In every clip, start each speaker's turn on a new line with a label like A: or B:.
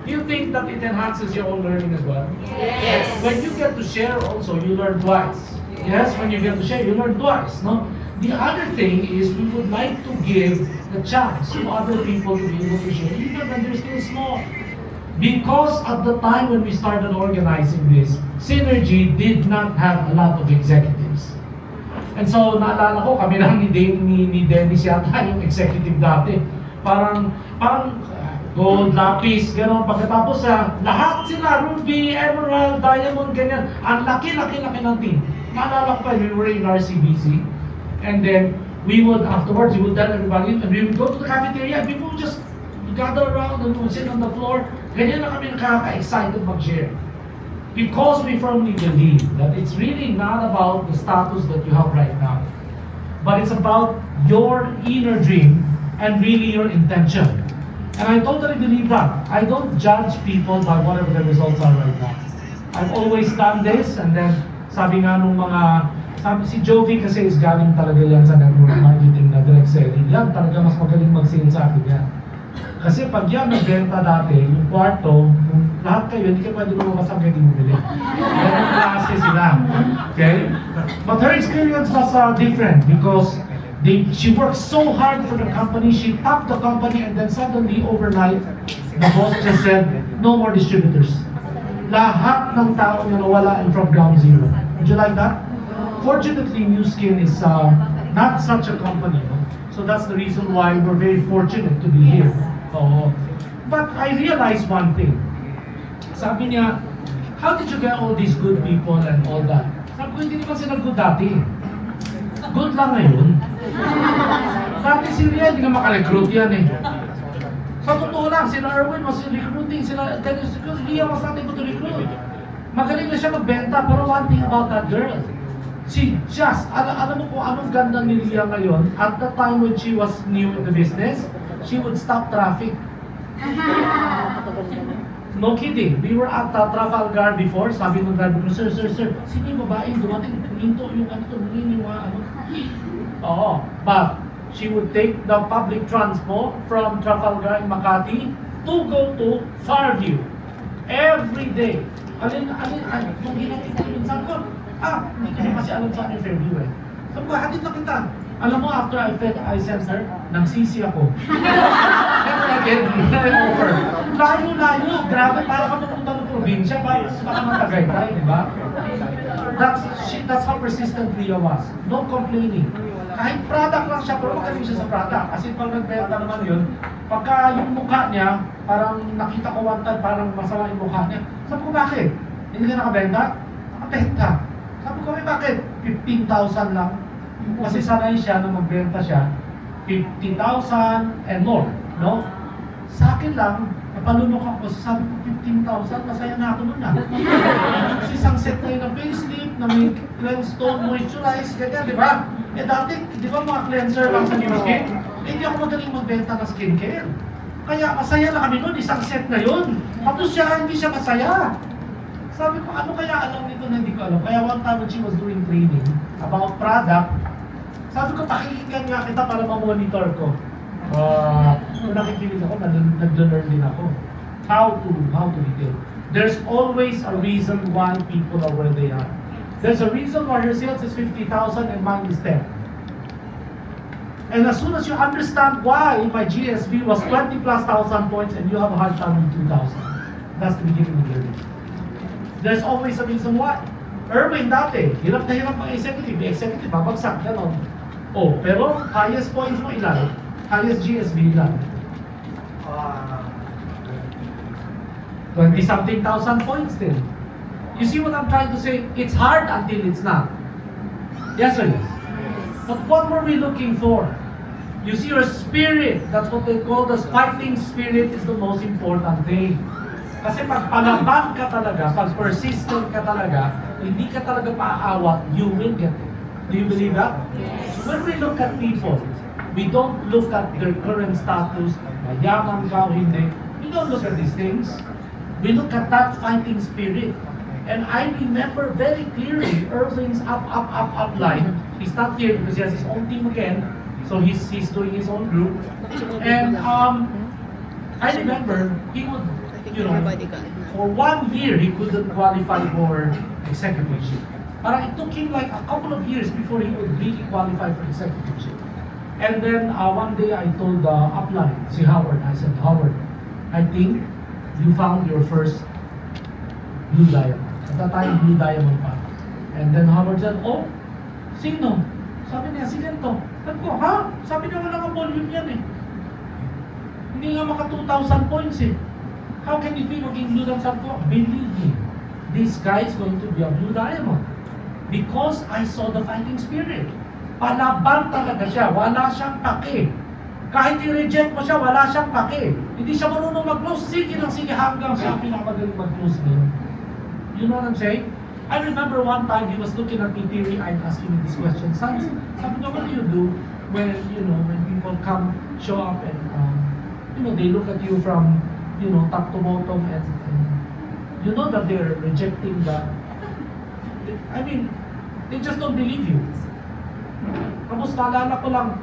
A: Do you think that it enhances your own learning as well?
B: Yes.
A: When you get to share also, you learn twice. Yes, when you get to share, you learn twice. No? The other thing is we would like to give the chance to other people to be able to share, even when they're still small. Because at the time when we started organizing this, Synergy did not have a lot of executives. And so, naalala ko, kami lang ni Dennis yata yung executive dati. Parang gold, lapis, gano'n. Pagkatapos lahat sila, ruby, emerald, diamond, ganyan. Ang laki-laki ng team. Naalala ko pa, we were in RCBC. And then, afterwards, we would tell everybody, and we would go to the cafeteria, and people would just gather around and would sit on the floor. Ganyan na kami nakaka-excited mag-share. Because we firmly believe that it's really not about the status that you have right now, but it's about your inner dream and really your intention. And I totally believe that. I don't judge people by whatever the results are right now. I've always done this, and then sabi si Jovi kasi is galing talaga yan sa network marketing na direct selling. Yan talaga mas magaling mag-sale sa akin yan. Kasi pag yan nagbenta dati, yung kwarto, lahat kayo, hindi ka pwede lumabas ang hindi mo bili. Ganun klase sila. Okay? But her experience was different because she worked so hard for the company, she topped the company, and then suddenly, overnight, the boss just said, no more distributors. Lahat ng tao niya nawala and from ground zero. Would you like that? Fortunately, New Skin is not such a company. No? So that's the reason why we're very fortunate to be here. But I realized one thing. Sabi niya, how did you get all these good people and all that? Sabi ko, hindi naman sila good dati. Good lang ngayon. Dati si Ria, hindi na makarecruit yan eh. Sa totoo lang, sila Erwin was recruiting, sila Ria was not able to recruit. Magaling na siya magbenta, pero one thing about that girl, she just, alam mo kung anong ganda ni Ria ngayon, at the time when she was new in the business, she would stop traffic. No kidding. We were at Trafalgar before. Sabi ng driver ko, sir, sino yung babaeng dumating? Minto yung Oo. But she would take the public transport from Trafalgar in Makati to go to Fairview every day. Kung ginagin ko yun, sabi ko, hindi ko na kasi alam saan yung Fairview eh. Sabi ko, hatid na kita. Alam mo, after I sent her, nagsisi ako. Never again, over. Layo. Grabe, para ka pupunta ng probinsya, para matagay-tay, di ba? That's how persistent Ria was. No complaining. Kahit product lang siya, pero magaling siya sa product. Kasi pag nagbenta naman yun, pagka yung mukha niya, parang nakita ko one time, parang masama yung mukha niya. Sabi ko, bakit? Hindi ka nakabenta? Nakabenta. Sabi ko, bakit? 15,000 lang. Kasi sanay siya na magbenta siya 50,000 and more, no? Sa akin lang, napalunok ako, sabi ko 15,000, masaya na ako nun na. Kasi isang set na yun ng facelift, na may cleanse tone, moisturize, ganyan, di ba? Eh dati, di ba mga cleanser lang sa New Skin? Hindi ako magaling magbenta ng skincare. Kaya masaya na kami nun, isang set na yun. Tapos siya, hindi siya masaya. Sabi ko, ano kaya alam nito na hindi ko alam? Kaya one time when she was doing training about product, sabi ko, pakikinggan nga kita para ma-monitor ko. Kung nakikinig ako, nag-learn din ako. How to retail. There's always a reason why people are where they are. There's a reason why her sales is 50,000 and mine is 10. And as soon as you understand why my GSB was 20 plus thousand points and you have a hard time with 2,000, that's the beginning of the journey. There's always a reason why. Erwin dati, hirap na hirap ang executive. The executive, babagsak, gano'n. Pero highest points mo ilan? Highest GSB ilan? 20-something thousand points din. You see what I'm trying to say? It's hard until it's not. Yes or yes? But what were we looking for? You see, your spirit, that's what they call the fighting spirit, is the most important thing. Kasi pag palaban ka talaga, pag persistent ka talaga, hindi ka talaga paaawat, you will get it. Do you believe that? So when we look at people, we don't look at their current status, mayaman ka o hindi. We don't look at these things. We look at that fighting spirit. And I remember very clearly Erwin's up line. He's not here because he has his own team again. So he's doing his own group. And I remember he would you know, for 1 year, he couldn't qualify for executiveship. Parang it took him like a couple of years before he would really qualify for executiveship. And then one day I told upline, si Howard, I said, Howard, I think you found your first blue diamond. At that time, blue diamond pa. And then Howard said, oh, sino? Sabi niya, si ganito. Sabi ko, ha? Sabi niya, wala kang volume yan eh. Hindi nga maka 2,000 points eh. How can it be maging blue diamond? Sabi ko, believe me, this guy is going to be a blue diamond. Because I saw the fighting spirit. Palaban talaga siya. Wala siyang pake. Kahit i-reject mo siya, wala siyang pake. Hindi siya marunong mag-close. Sige lang, sige hanggang siya pinakamagaling mag-close ngayon. You know what I'm saying? I remember one time he was looking at me teary-eyed asking me this question. Sabi ko, what do you do when, when people come, show up and, they look at you from, top to bottom and you know that they're rejecting they just don't believe you. Tapos naalala ko lang,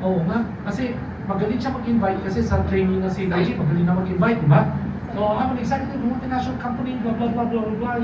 A: oo nga, kasi magaling siya mag-invite kasi sa training na si Reggie, magaling na mag-invite, di ba? So I'm an executive of a multinational company, blah blah blah blah blah,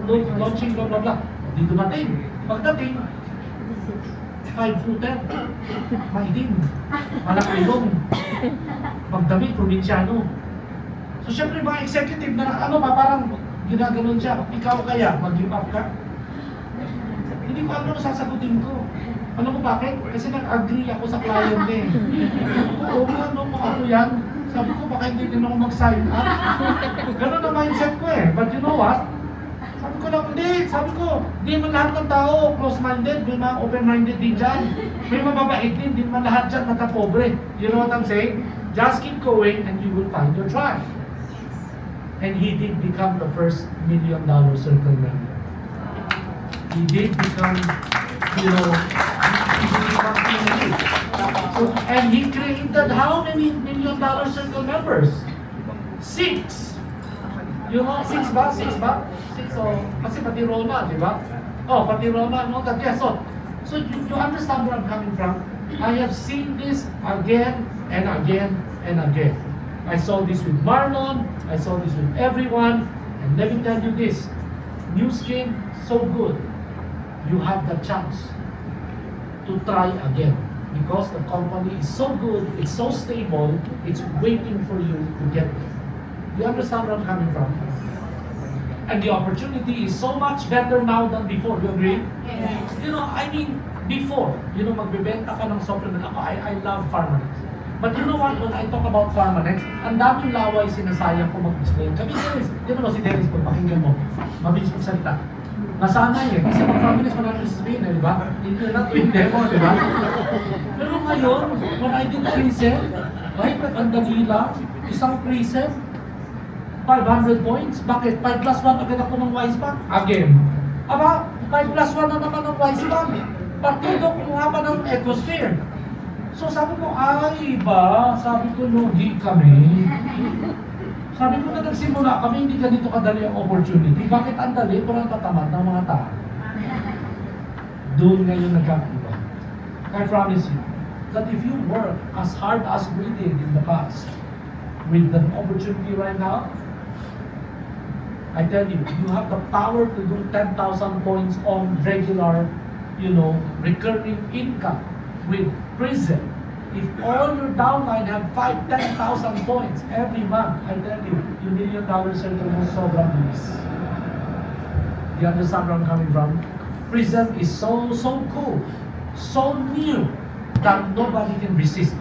A: we're launching blah blah blah. Di dumating. Pagdating, 5'10", maitim, malakilong, magdamit, probinsyano. So syempre mga executive na parang ginaganon siya, ikaw kaya, mag-give up ka? Hindi ko alam ano sasagutin ko. Alam mo bakit? Kasi nag-agree ako sa client eh. Oo nga, ano yan? Sabi ko, baka hindi din ako mag-sign up. Ganun ang mindset ko eh. But you know what? Sabi ko lang, hindi. Sabi ko, hindi man lahat ng tao close-minded. May mga open-minded din dyan. May mababait din. Hindi man lahat dyan matapobre. You know what I'm saying? Just keep going and you will find your tribe. And he did become the first $1 million circle member. He did become, he did become PNA. So, and he created how many $1 million circle members? 6. You know, 6 ba? 6 ba? 6 oh, kasi pati Roma, di ba? Oh, pati Roma, no? That, yeah, so you understand where I'm coming from? I have seen this again and again and again. I saw this with Marlon, I saw this with everyone, and let me tell you this, New Skin, so good. You have the chance to try again because the company is so good, it's so stable, it's waiting for you to get there. You understand where I'm coming from? And the opportunity is so much better now than before. You agree?
B: Yes.
A: Before, magbebenta ka ng supplement. Ako, I love Pharmanex. But you know what, when I talk about Pharmanex, ang daming laway sinasayang ko mag-explain. Kami Dennis, si Dennis, kung pakinggan mo, mabilis magsalita. Nasanay eh, kasi pag-Pharmanex maraming sasabihin eh, di ba? Hindi na tuwing demo, di ba? Pero ngayon, when I did pre-sell, right, ang dali lang, isang pre-sell, 500 points. Bakit? 5 plus 1 agad ako ng Wisebank. Again. Aba, 5 plus 1 na naman ng Wisebank. Partido kumuha pa ng Ecosphere. So sabi ko, ay ba? Sabi ko, lugi kami. Sabi ko na nagsimula kami, hindi ganito kadali ang opportunity. Bakit ang dali? Parang tatamad ng mga tao. Doon ngayon nagkakaiba. I promise you that if you work as hard as we did in the past, with the opportunity right now, I tell you, you have the power to do 10,000 points on regular, recurring income with Prism. If all your downline have 5,000, 10,000 points every month, I tell you, your $1 million circle mo sobrang bilis. You understand where I'm coming from? Prism is so cool, so new that nobody can resist.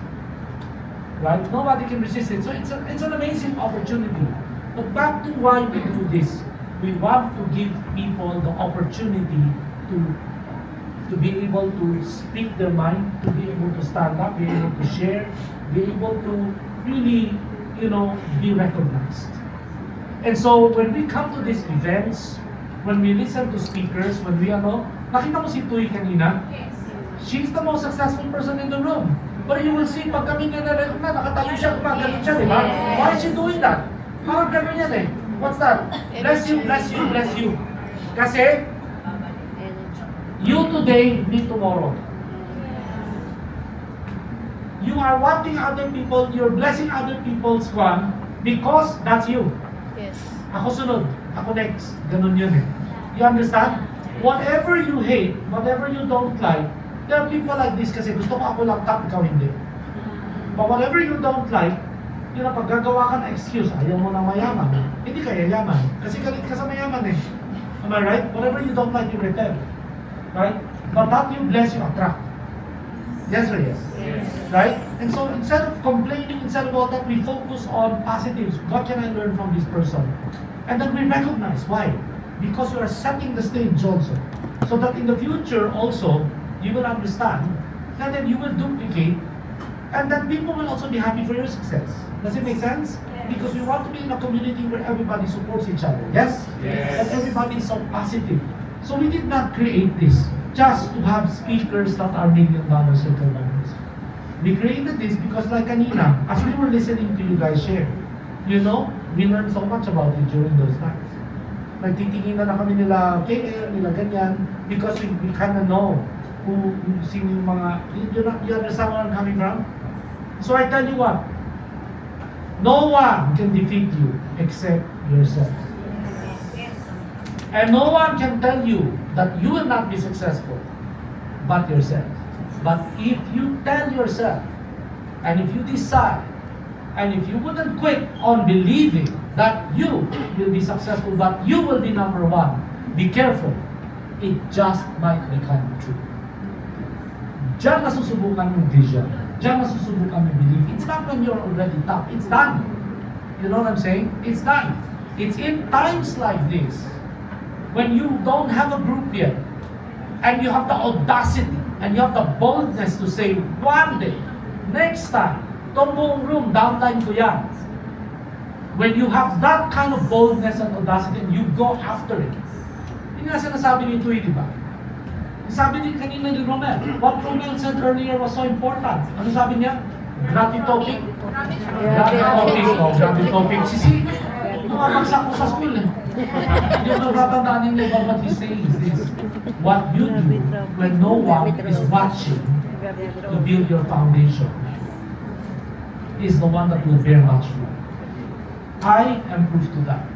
A: Right? Nobody can resist it. So it's an amazing opportunity. But back to why we do this. We want to give people the opportunity to be able to speak their mind, to be able to stand up, be able to share, be able to really, be recognized. And so when we come to these events, when we listen to speakers, when we nakita mo si Tuy kanina? She's the most successful person in the room. But you will see, pag kami nire-recognize na, nakatayo siya, kumagalit siya, di ba? Why is she doing that? Parang gano'n yan eh. What's that? Bless you, bless you, bless you. Kasi, you today, me tomorrow. You are wanting other people, you're blessing other people's Because that's you.
B: Yes.
A: Ako sunod. Ako next. Ganun yun eh. You understand? Whatever you hate, whatever you don't like, there are people like this kasi gusto ko ako lang top, ikaw hindi. But whatever you don't like, yun ang paggagawa ka na excuse, ayaw mo na mayaman. Hindi ka yayaman. Kasi galit ka sa mayaman eh. Am I right? Whatever you don't like, you repel. Right? But that you bless, you attract. Yes or yes?
B: Yes.
A: Right? And so instead of complaining, instead of all that, we focus on positives. What can I learn from this person? And then we recognize why. Because you are setting the stage also. So that in the future also, you will understand, and then you will duplicate, and then people will also be happy for your success. Does it make sense?
B: Yes.
A: Because we want to be in a community where everybody supports each other. Yes?
C: Yes.
A: And everybody is so positive. So we did not create this just to have speakers that are $1 million circle members. We created this because like kanina, as we were listening to you guys share, you know, we learned so much about it during those times. Nagtitingin na kami nila KL, nila ganyan, because we kind of know who sino yung mga, you understand where I'm coming from? So I tell you what, no one can defeat you except yourself. And no one can tell you that you will not be successful but yourself. But if you tell yourself, and if you decide, and if you wouldn't quit on believing that you will be successful, but you will be number one, be careful. It just might become true. Diyan nasusubukan yung vision. Diyan nasusubukan yung belief. It's not when you're already top. It's done. You know what I'm saying? It's done. It's in times like this, when you don't have a group yet, and you have the audacity, and you have the boldness to say, one day, next time, itong buong room, downline ko yan. When you have that kind of boldness and audacity, and you go after it. Yun nga sinasabi ni Tui, di ba? Sabi din kanina ni Romel, what Romel said earlier was so important. Ano sabi niya? Grabe topic. Grabe topic. Oh, grabe topic. Sisi, tumabagsak ko sa school eh. Yung natatandaan nila, but what he's saying is this. What you do when no one is watching to build your foundation is the one that will bear much fruit. I am proof to that.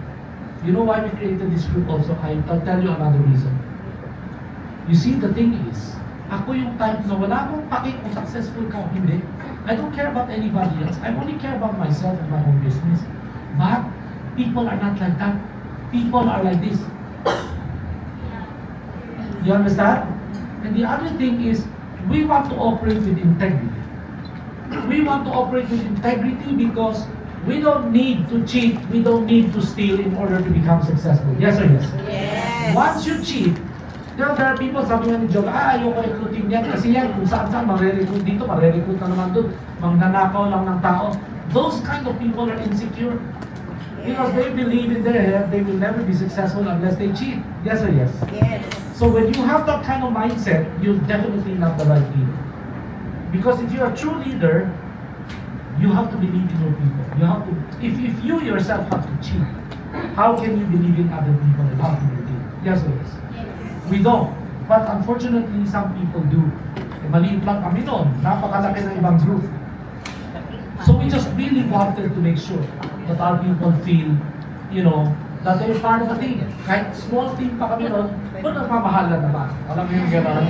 A: You know why we created this group also? I'll tell you another reason. You see, the thing is, ako yung type na wala akong paki kung successful ka o hindi. I don't care about anybody else. I only care about myself and my own business. But people are not like that. People are like this. You understand? And the other thing is, we want to operate with integrity. We want to operate with integrity because we don't need to cheat, we don't need to steal in order to become successful. Yes or yes?
B: Yes.
A: Once you cheat, there are people, sabi nga ni Joel, ayoko recruiting yan kasi yan, kung saan-saan, magre-recruit dito, magre-recruit na naman doon, magnanakaw lang ng tao. Those kind of people are insecure. Because they believe in their head, they will never be successful unless they cheat. Yes or yes?
B: Yes.
A: So when you have that kind of mindset, you're definitely not the right leader. Because if you're a true leader, you have to believe in your people. You have to, if you yourself have to cheat, how can you believe in other people and how can you lead? Yes or yes? We don't. But unfortunately, some people do. Eh, maliit lang kami noon. Napakalaki ng ibang group. So we just really wanted to make sure that our people feel, you know, that they're part of a team. Kahit small team pa kami noon, doon nagmamahalan naman. Alam mo yung gano'n?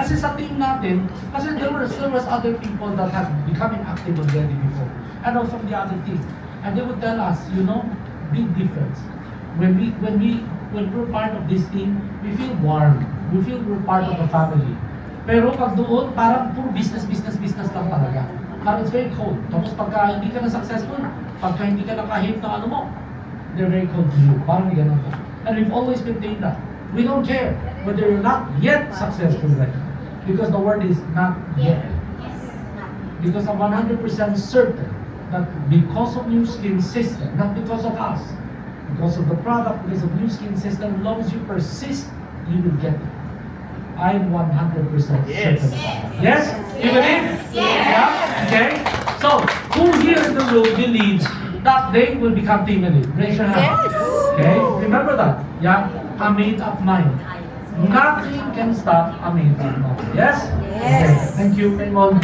A: Kasi sa team natin, kasi there was other people that had becoming active already before. And also from the other team. And they would tell us, you know, big difference. When we're part of this team, we feel warm. We feel we're part of a family. Pero pag doon, parang puro business lang talaga. Parang it's very cold. Tapos pagka hindi ka na successful, pagka hindi ka na kahit na ano mo, they're very cold to you. Parang gano'n ka. And we've always maintained that. We don't care whether you're not yet successful right now. Because the word is not yet. Because I'm 100% certain that because of New Skin System, not because of us, because of the product, because of New Skin System, as long as you persist, you will get it. I'm 100%
C: Yes.
A: certain about it. Yes? You believe?
B: Yes.
A: Yeah? Okay? So, who here in the room believes that they will become team elite? Raise your hand.
B: Yes.
A: Okay? Remember that. Yeah? A made-up mind. Nothing can stop a made-up mind. Yes?
B: Yes.
A: Okay. Thank you, Raymond.